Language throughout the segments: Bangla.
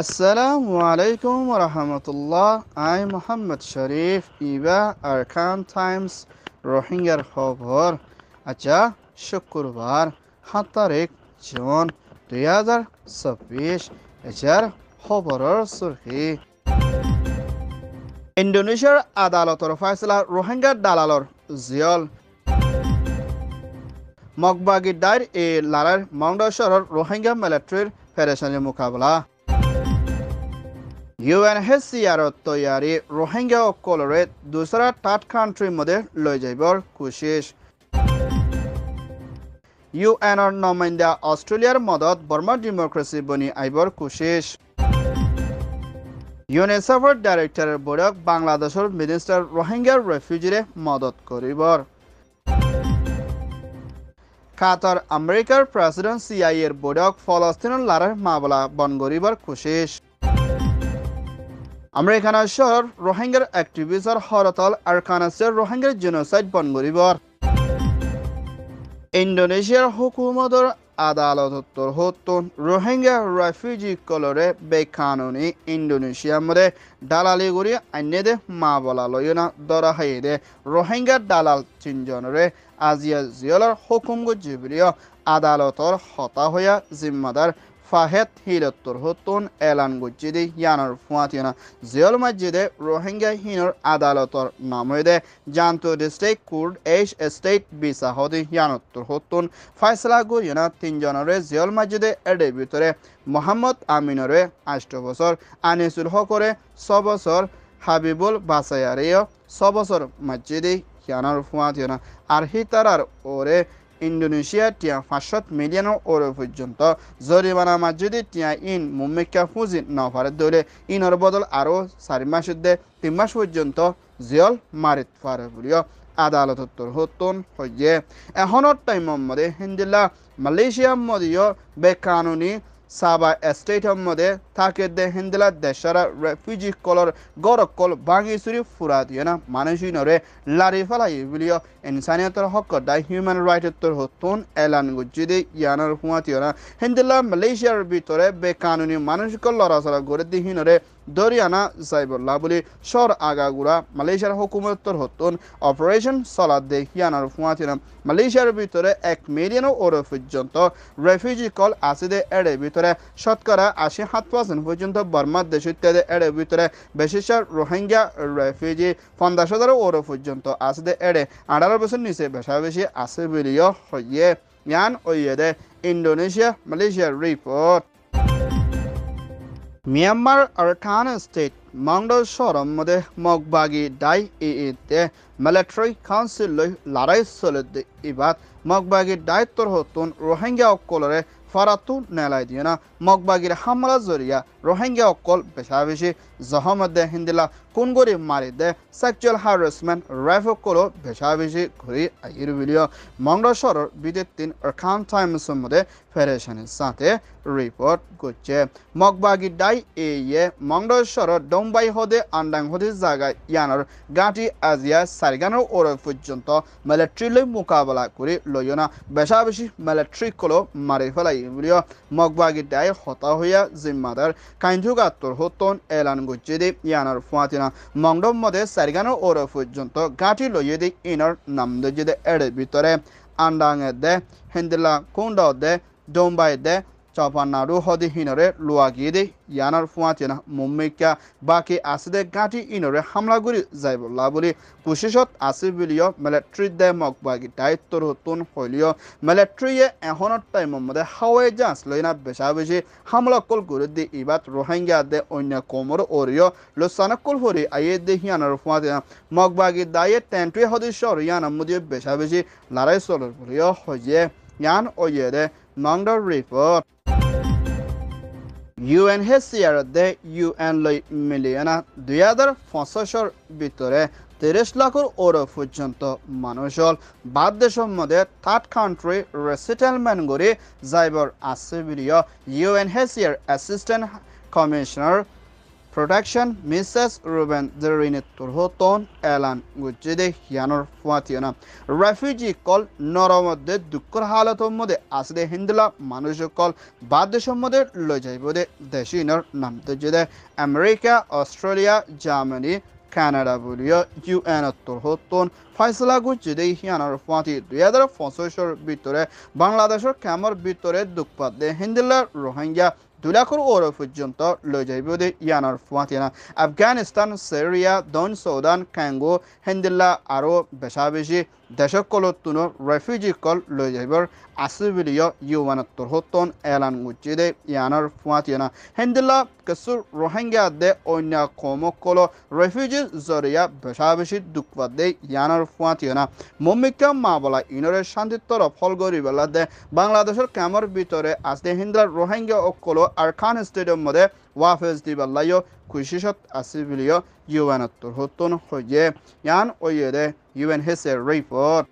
আসসালামু আলাইকুম রহমতুল্লাহ I Mohammad Sharif Iba Arkan Times রোহিঙ্গার খবর আচ্ছা শুক্রবার 7 তারিখ জুন 2024 এছাড় খবরের সুরখি ইন্দোনেশিয়ার আদালতের ফয়সলা রোহিঙ্গার দালালর জিয়ল মগবাগি দায়ের এ লারার মংডশহরের রোহিঙ্গা মিলিটারির ফেডারেশনের মোকাবেলা UNHCR তৈয়ারি রোহিঙ্গা অকলরে দুসরা টাট কান্ট্রির মধ্যে লৈ যাইবৰ কোশিশ UNৰ নমাইন্দা অস্ট্রেলিয়ার মদত বর্মা ডেমোক্রেসি বনি আইবৰ কোশিশ ইউনিসেফর ডাইরেক্টরের বৈঠক বাংলাদেশের মিনিস্টার রোহিঙ্গার রেফিউজিরে মদত করিবৰ কাতার আমেরিকার প্রেসিডেন্ট CIA বৈঠক ফলস্তিনের লারার মামলা বন করিবার কোশিশ আমেরিকানৰ শহর রোহিঙ্গার অ্যাক্টিভিস্টর হরতাল আরকানাসের রোহিঙ্গার জেনোসাইড বন করিবৰ ইন্দোনেশিয়ার হুকুমতর আদালতর হতুন রোহিঙ্গা রেফিউজি কলরে বেকানুনি ইন্দোনেশিয়ার মধ্যে দালালি করি আইনেদে মা বলা লয়না দরা হাইদে রোহিঙ্গা দালাল তিনজনরে আজিয়া জিয়লর হুকুম জিবরিয় আদালতর হতা হইয়া জিম্মাদার ফাহেদ হিলত্তর হতুন এলান গুজিদি ইয়ানর ফুয়াতিনা জিয়ল মসজিদে রোহিঙ্গা হিনর আদালতর নামে জান্তু ডিস্ট্রিক্ট কুর্ড এইশ স্টেট বিসা হদি ইয়ানত্তর হতুন ফয়সলা গুইনা তিনজনরে জিয়ল মসজিদে এডে ভিতরে মোহাম্মদ আমিনরে 8 বছর আনিসুল হকরে 6 বছর হাবিবুল বাসায়ারিও 6 বছর মসজিদে ইয়ানর ফুয়াতিনা আর হিতারার ওরে ইন্দোনেশিয়া টিয়া 500 মিলিয়ন ওরো পর্যন্ত জরিমানা মসজিদে টিয়া ইন মুম্মিকা ফুজি নফারে দলে ইনর বদল আরও 4 মাসের 3 মাস পর্যন্ত জিয়ল মারিত পারে বলিও আদালতর হতুন হইয়ে এখনের টাইমের মধ্যে হিন্দিল্লা মালয়েশিয়ার মধ্যেও বেকানুনি সাবা স্টেটের মধ্যে থাকে দে হিন্দিলা দেশরা রেফিউজি কলর গরকল ভাঙি চুরি ফুরা দিয়ে না মানুষই নরে লারি ফেলাই বলিও ইনসানিয়তের হক দায় হিউম্যান রাইটের হতুন এলান গুজিদি ইয়ানোর ফুয়াতিও না হিন্দিলা মালয়েশিয়ার ভিতরে বেকানুনি মানুষকে লড়াচড়া করে দিহিনরে দরিয়ানা যাইবল্লা বলি সর আগাগুড়া মালয়েশিয়ার হুকুমতর হতুন অপারেশন চলাত দে ইয়ানোর ফুয়াতিও না মালয়েশিয়ার ভিতরে 1 মিলিয়ন ওরো পর্যন্ত রেফিউজি কল আছে দে এড়ে ভিতরে শতকরা 87% পর্যন্ত বর্মার দেশ ইত্যাদি এড়ে ভিতরে বিশেষ রোহিঙ্গা রেফিউজি 50,000 ওরো পর্যন্ত আছে দে এড়ে 18 বছর নিচে বেশি আছে বলিও হইয়ে ইয়ান ওইয়ে দে ইন্দোনেশিয়া মালয়েশিয়ার রিপোর্ট মিয়ানমার আরকান স্টেট মংডল শহরের মধ্যে মগবাগি ডাই ইতে মিলিটারি কাউন্সিল লই লড়াই চলে ইবাদ মগবাগি দায়িত্বর হতুন রোহিঙ্গা অকলরে ফারাতু নেলাই দিয়ে না মগবাগির হামলা জরিয়া রোহিঙ্গা অকল বেশি জহমদে হিন্দিলা কোনগরি মারি দে সেক্সুয়াল হ্যারাসমেন্ট রেফকলো বেশি ঘুরি আইর ভিডিও মংডল শহরের বিদ্যুৎ 3 আরকান টাইমসের মধ্যে ফেডারেশনের সাথে রিপোর্ট করছে মগবাগি ডাই এ মংডল শহরের ডম্বাই হদে আন্ডাং হদে জায়গায় ইয়ানোর গাঁটি আজিয়া সারিগানোর ওর পর্যন্ত মিলিটারি মোকাবেলা করে লইও না বেশি মিলিটারি কলো মারি ফেলাই বলিও মগবাগি ডাই হতা হইয়া জিম্মাদার কাইন্থুগাত্তর হতন এলান গুজিদি ইয়ানোর ফুয়াতিনা মংডম মধ্যে সারিগানোর ওর পর্যন্ত গাঁটি লইয়ে দি ইনর নাম দে এড়ে ভিতরে আন্ডাং দে হিন্দিলা কুন্ড দে ডম্বাই দে চপান্নারু হদি হিনরে লুয়াগিয়ে দে ইয়ানোর ফুয়াতিনা মুম্মিকা বাকি আসিদে গাঁটি ইনরে হামলা করি যাইবল্লা বলি কোশিশত আছে বলিও মিলিটারি দে মগবাগি দায়িত্বর হতুন হইলিও মিলিটারিয়ে এখনের টাইমের মধ্যে হাওয়াই জাহাজ লইনা বেশি হামলা কল করে দি ইবাদ রোহিঙ্গা দে অন্য কোমর ওরিও লোসানকল হরি আইয়ে দে ইয়ানোর ফুয়াতিনা মগবাগি দায়ে টেন্ট্রি সদস্য ইয়ানোর মধ্যে বেশি লড়াই চলর বলিও হইয়ে ইয়ান ওইয়ে দে মংডর রিপোর্ট UNHCR দে UN লই মিলিয়না 2025 ভিতরে 30 লাখর ওরো পর্যন্ত মানুষ বাদ দেশের মধ্যে থার্ড কান্ট্রি রিসেটেলমেন্ট করে যাইবর আছে বলিও UNHCR assistant commissioner protection Mrs. Ruben Zerin Turhoton Elan Gujide Yanor Fuatiana refugee call Noromode Dukur Halatomode Asde Hindla Manusho call Badeshomode Lojaibode Deshinor Namdejede America Australia Germany Canada Bulia UN Turhoton Faisala Gujide Yanar Fuati the other for social bitore Bangladeshor Kamar bitore Dukpat de Hindla Rohingya Dulakor Oro Fujunto, Lojabudi, Yanar Fuatina, Afghanistan, Syria, Don Sudan, Kango, Hendilla, Aro, Beshabishi, Deshokolotuno, refugee call Lojabur, Asivilio, Yuvan Turhoton, Elan Muchide, Yanar Fuatina, Hendilla, Kasur, Rohingya de Onya Komokolo, refugee Zoria, Beshabishi, Dukvade, Yanar Fuatina, Momika Mabala, Inore Shantitor of Holgori Velade, Bangladesh Kamar Bitore, as the Hindra Rohingya Okolo. Arkan Stadium mode Wafes di Balayo Kushishot Asivilio UN Turhoton Hoye Yan Oyede UN Hesse report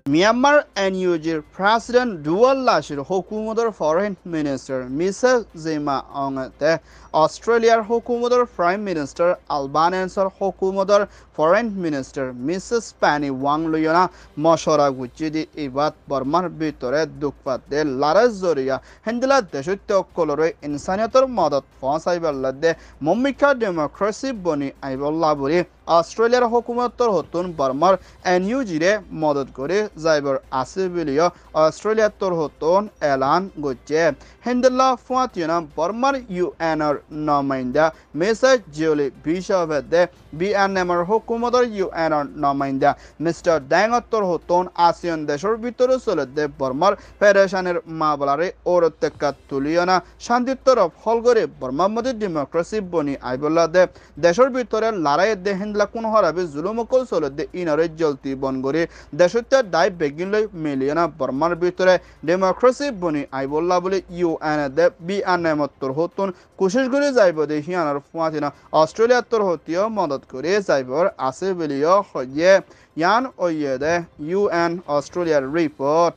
Myanmar NUG President Dual Lashir Hokumudar Foreign Minister Mrs. Zima Ongate Australia Hokumudar Prime Minister Albanese Hokumudar Foreign Minister Mrs. Penny Wang Luyona Moshora Guchidi Ibat Burmar Bitore Dukpate Lara Zoria Hendila Deshutto Colore Insanator Modat Fonsai Belade Momika Democracy Boni Ibol Laburi Australia Hokumator Hotun Burmar NUG Modat Gore Zyber Asibilio Australia Torhoton Elan Guche Hendila Fuatiana Burmar UNR Nominda Mesa Julie Bishop de BNMR Hokumotor UNR Nominda Mr. Dangotor Hoton ASEAN Deshor Vitor Solet de Burmar Federationer Mabalare Oroteka Tuliana Shanditor of Holgore Burma Modi Democracy Boni Ibola de Deshor Vitore Lara de Hendlakun Horabi Zulumokol Solet de Inore Jolti Bongori Deshutta Dai Beginlo Miliana Burmar Vitore Democracy Boni Ibola Buli UN de BNMtor Hoton Kushishguri Zaibo de Hianar Fuatina Australia Torhotio Modat Kure Zaibor Asibilio Hoye Yan Oyede UN Australia report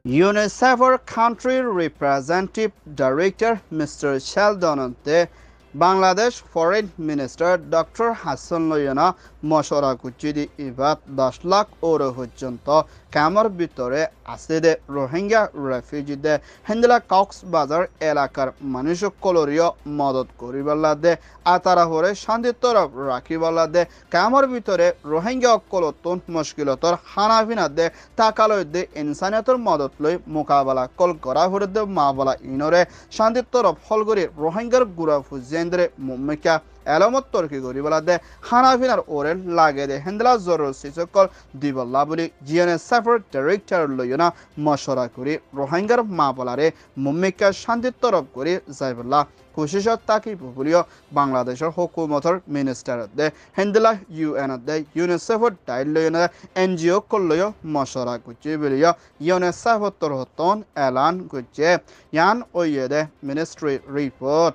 UNICEF Country Representative Director Mr. Sheldon de Bangladesh Foreign Minister Dr. Hassan Loyana Moshora Kuchidi Ibat 10 lakh euro পর্যন্ত কামর ভিতরে আছে দে রোহিঙ্গা রেফিউজিদের হেন্দেলা কক্সবাজার এলাকার মানুষসকলরিও মদত করিবাল্লা দে আতারা হরে শান্তির তরফ রাখিবাল্লা দে কামর ভিতরে রোহিঙ্গা অকলতন মুশকিলতর হানাফিনা দে তাকালয় দে ইনসানিয়তর মদত লই মোকাবেলা কল করা হরে দে মাবলা ইনরে শান্তির তরফ হলগরি রোহিঙ্গার গুড়া ফুজেন্দ্রে মুম্মিকা এলামত তর্কি গরিবালা দে হানাফিনার ওরে লাগে দে হেন্দেলা জরুর সিসকল দিবাল্লা বলি UNICEF ডিরেক্টর লইনা মশরা করি রোহিঙ্গার মাবলারে মুম্মিকা শান্তির তরফ করি যাইবল্লা কোশিশত তাকি বুলিও বাংলাদেশের হুকুমতর মিনিস্টার দে হেন্দেলা UN দে UNICEF ডাইল লইনা NGO কলয় মশরা কুচি বলিও UNICEF তরহতন এলান কুচে ইয়ান ওয়েদে মিনিস্ট্রি রিপোর্ট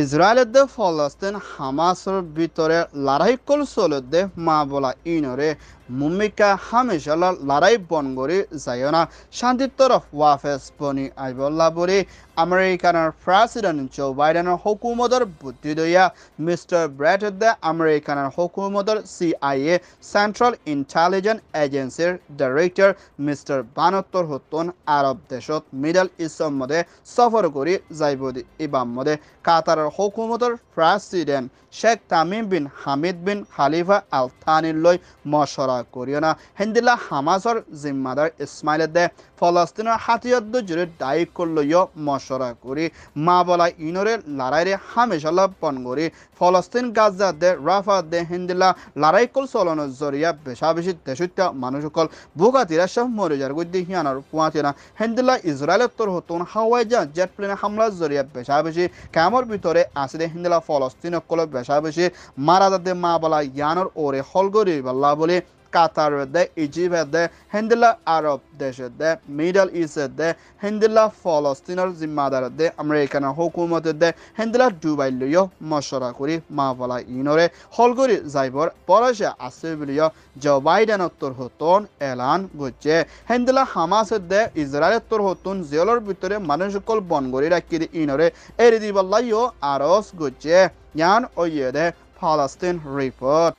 ইসরায়েলের দে ফলস্তিন হামাসের ভিতরে লড়াই কল চলতে মা বলা ইনরে মুম্মিকা হামেশালা লড়াই বন করে যায় না শান্তির তরফ ওয়াফেস বনি আইবল্লা বলে আমেরিকানের প্রেসিডেন্ট জো বাইডেনের হুকুমতর বুদ্ধি দইয়া মিস্টার ব্র্যাডের দে আমেরিকানের হুকুমতর CIA সেন্ট্রাল ইন্টেলিজেন্স এজেন্সির ডাইরেক্টর মিস্টার বানত্তর হতন আরব দেশত মিডল ইস্টর মধ্যে সফর করে যাইব ইবাম মধ্যে কাতারের হুকুমতর প্রেসিডেন্ট শেখ তামিম বিন হামিদ বিন খালিফা আল থানির লই মশরা করিও না হেন্দিলা হামাসর জিম্মাদার ইসমাইলের দে ফলস্তিনের হাতিয়ার জুড়ে দায়ী করলইও মশরা করি মা বলা ইনরে লড়াইরে হামেশালা পন করি ফলস্তিন গাজা দে রাফা দে হেন্দিলা লড়াই কল চলনের জরিয়া বেশা বেশি দেশত্যা মানুষসকল বুকা তিরাশা মরে যার গদ্যে হিয়ানার পুয়াতিনা হেন্দিলা ইসরায়েলের তোর হতন হাওয়াই যা জেট প্লেনে হামলার জরিয়া বেশা বেশি কামর ভিতরে আসে হেন্দিলা ফলস্তিন কল বেশা বেশি মারা যাতে মা বলা ইয়ানোর ওরে হলগরি বাল্লা বলে কাতারদে ইজিপ্টদে হেন্দিলা আরব দেশদে মিডল ইস্টদে হেন্দিলা ফলস্তিনের জিম্মাদারদে আমেরিকান হুকুমতদে হেন্দিলা ডুবাই লইয় মশরা করি মাফলা ইনরে হলগরি যাইবর পরাশে আছে বলিয় জো বাইডেন উত্তর হতন এলান গছে হেন্দিলা হামাসদে ইসরায়েল উত্তর হতন জেলর ভিতরে মানুষ সকল বনগরি রাখি ইনরে এরি দিবল্লাইও আরস গছে ইয়ান ওয়েদে ফালাস্তিন রিপোর্ট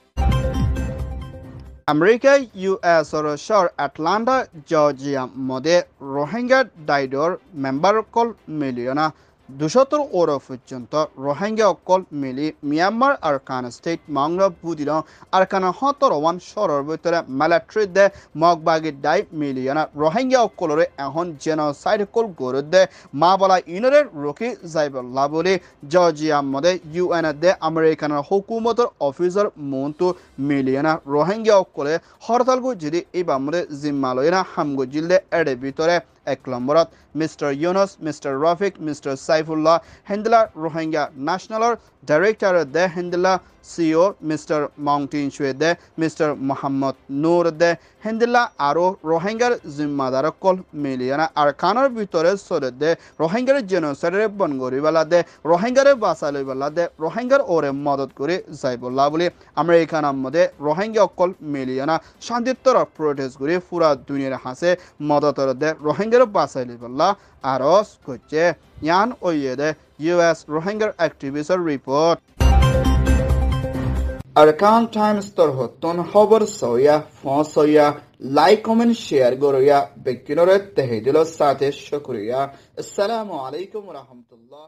আমেরিকা ইউএস শহর আটলান্টা জর্জিয়া মধ্যে রোহিঙ্গা ডাইডর মেম্বার কল মিলিয়না 200 ওর পর্যন্ত রোহিঙ্গা অকল মিলি মিয়ানমার আরকান স্টেট মাংরা বুদিল আরকানা 17 শহরের ভিতরে মিলিটারি দে মগবাগি ডাই মিলিয়না রোহিঙ্গা অকলরে এখন জেনোসাইড কল গরুদে মা বলা ইনরে রকি যাইবল্লা বলে জর্জিয়া মধ্যে ইউএন দে আমেরিকানের হুকুমতের অফিসার মন্তু মিলিয়না রোহিঙ্গা অকলে হরতালগু যদি এই বামরে জিম্মালয়না হামগু জিলদে এর ভিতরে 1 নম্বরত mister Yunus mister Rafiq mister Saifullah হেন্দিলা রোহিঙ্গা ন্যাশনালর ডাইরেক্টর দে হেন্দিলা সিও মিস্টার মাউন্টেন শুয়ে দে মিস্টার মোহাম্মদ নূর দে হেন্দিলা আরও রোহিঙ্গার জিম্মাদার কল মিলিয়না আর খানার ভিতরে সরে দে রোহিঙ্গার জেনোসাইডের বনগরিবালা দে রোহিঙ্গারে বাঁচালইবালা দে রোহিঙ্গার ওরে মদত করে যাইবল্লা বলে আমেরিকানার মধ্যে রোহিঙ্গা অকল মিলিয়না শান্তিত্বর প্রোটেস্ট করে পুরা দুনিয়ার হাসে মদতর দে রোহিঙ্গার বাঁচাইলইবাল্লা আরস করছে ইয়ান ওয়েদে ইউএস রোহিঙ্গার অ্যাক্টিভিস্টের রিপোর্ট আরকান টাইমস তোর হতন খবর সইয়া ফসইয়া লাইক কমেন্ট শেয়ার গরইয়া বেকিনরে তেহেদিল সাথে শুকরিয়া আসসালামু আলাইকুম ওয়া রাহমাতুল্লাহ